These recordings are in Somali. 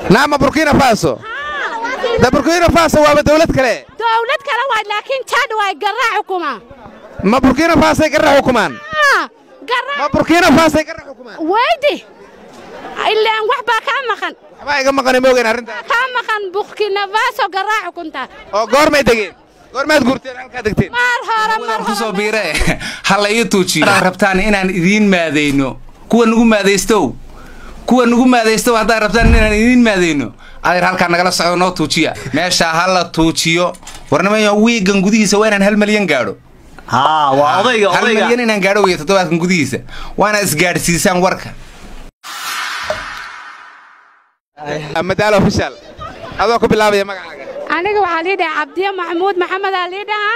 نعم بوركينا فاسو ده بوركينا فاسو waa dawlad kale waa laakiin Chad way garaac xukuma ما بوركينا فاسو garaac xukumaan garaac ما بوركينا فاسو garaac xukumaan waydi ilaa wax ba ka maqan waxba iga maqan moogeen arinta ka maqan Burkina Faso garaac xukunta oo goormay dageen goormaad guurteen halka dagteen mar hore ku soo biire hal ay tuujiyo rabtaan inaan idin maadeyno kuwa nugu maadeysto hadaa rabtaan inaan idin maadeyno adeer halka nagala socdo noo tuujiya meesha hal la tuujiyo warnamayo weegan gudihiisa waa inaan 1 milyan gaadho waa odayga 1 milyan inaan gaadho way toddobaadkan gudihiisa waana isgaadhsiisaan warka madaalo official adoo ku bilaabaya magacaaga aniga waxa leedahay Cabdiya Maxamuud Maxamed Aliidaha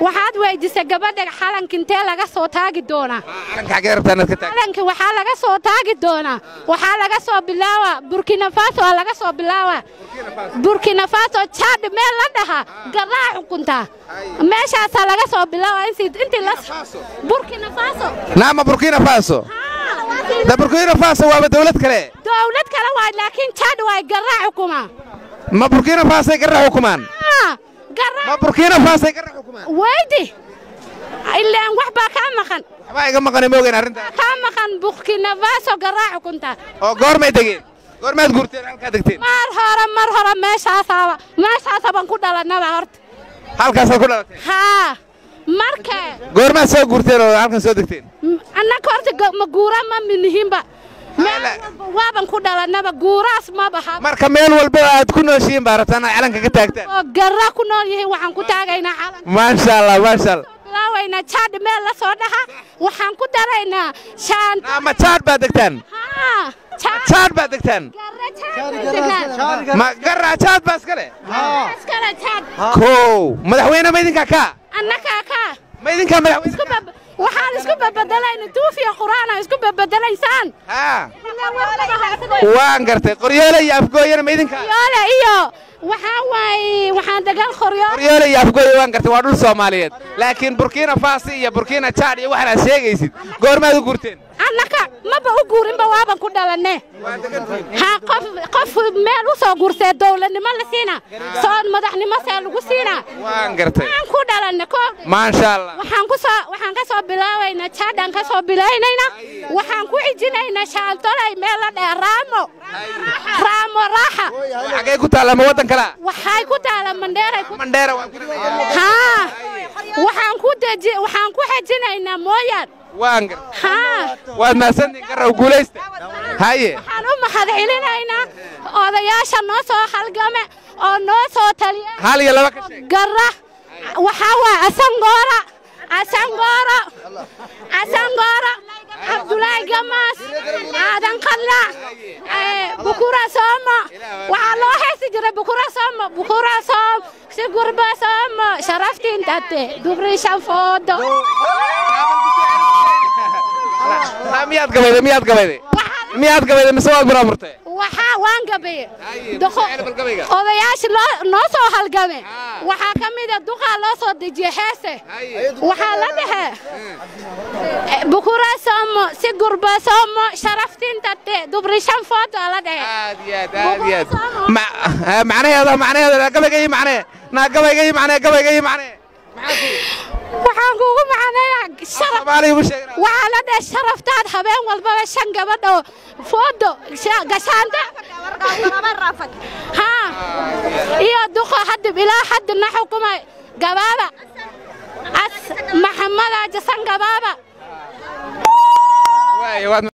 waxaad weydiisay gabadha xalanka intee laga soo taagi doona xalanka xagee rabtaan ka taag xalanka waxa laga soo taagi doona waxa laga soo bilaawa Burkina Faso laga soo bilaawa Burkina Faso Chad meel la dhaha garaac xukunta meeshaas laga soo bilaawa intii la Burkina Faso naam Burkina Faso ده بوركينا فاسو waa dawlad kale waa laakiin Chad way garaac xukuma ما بوركينا فاسو garaac xukumaan garaac ما بوركينا فاسو garaac xukumaan waydi ilaa wax ba ka maqan waxba iga maqan moogeen arinta ka maqan Burkina Faso garaac xukunta oo goormay dageen goormaad guurteen halka dagteen mar hore meeshaas baan ku dhalanaba horta halkaas ku dhalatay marka goorma soo guurteen oo halkan soo degteen annaka horta ma guura ma minihimba waaban ku dhalanaba guuraas ma baha marka meel walba aad ku nooshiin baarataan calanka ka taagtaan oo garra ku nool yihiin waxaan ku taagaynaa calanka ma sha Allah laawayna Chad meel la soo dhaha waxaan ku daraynaa shaan ama Chad ba degtaan Chad ba degtaan ma garra Chad ba iskale Chad ko madaxweyne ma idinka ka annaka ما يدين كامل وحال اسكو بدلين توفي قرآن اسكو بدلينسان وان قرتي قريوله يا افغوينا ما يدين كا قريوله iyo waxaan dagal قريوله يا افغوي وان قرتي waa dhul Soomaaliyeed laakiin Burkina Faso iyo Burkina Chad iyo waxa la sheegaysid goormaad u guurteen annaka ma ba u guurin ba waaban ku dhalanay qof meel u soo guursay dawladnimo la siina soo madaxnimo lagu siina waan gartay aan ku dhalanay ko ma sha Allah waxaan ka soo bilaawaynaa Chad aan ka soo bilaaynayna waxaan ku xijinaynaa shaaltolay meel la dheeraamo raaxa xagee ku taala ma wadan kala waxay ku taala Mandera waxaan ku xijinaynaa mooyaan waan waad ma sannin garrow guulaysta haye waxaan u mahadcelinaynaa odayaasha noo soo halgame oo noo soo taliya hal iyo laba ka sheeg garra waxa waa asangora Abdullahi Gamas Adan Qalla Bukura Sama waxa loo heesi jiray Bukura Sama si gurba Sama sharaftiin tate dubri shanfoodo miyaad gabayday mise waad buraamurtay waxa waan gabay odayaasha noo soo halgame waxa kamid ah duqa loo soo dejiyay heese waxa la dhahay Bukura Sama si gurba Sama sharaftiin tate dubri shanfoodo la dhahay aad macnaheeda gabaygay macnee waxaan kugu macnayaa sharaf waxa la dhahay sharaftaad habeen walba shan gabadho foodo gashaanta iyo duqa hadib ilaa hadna xukumay gabaaba Maxamada jasan gabaaba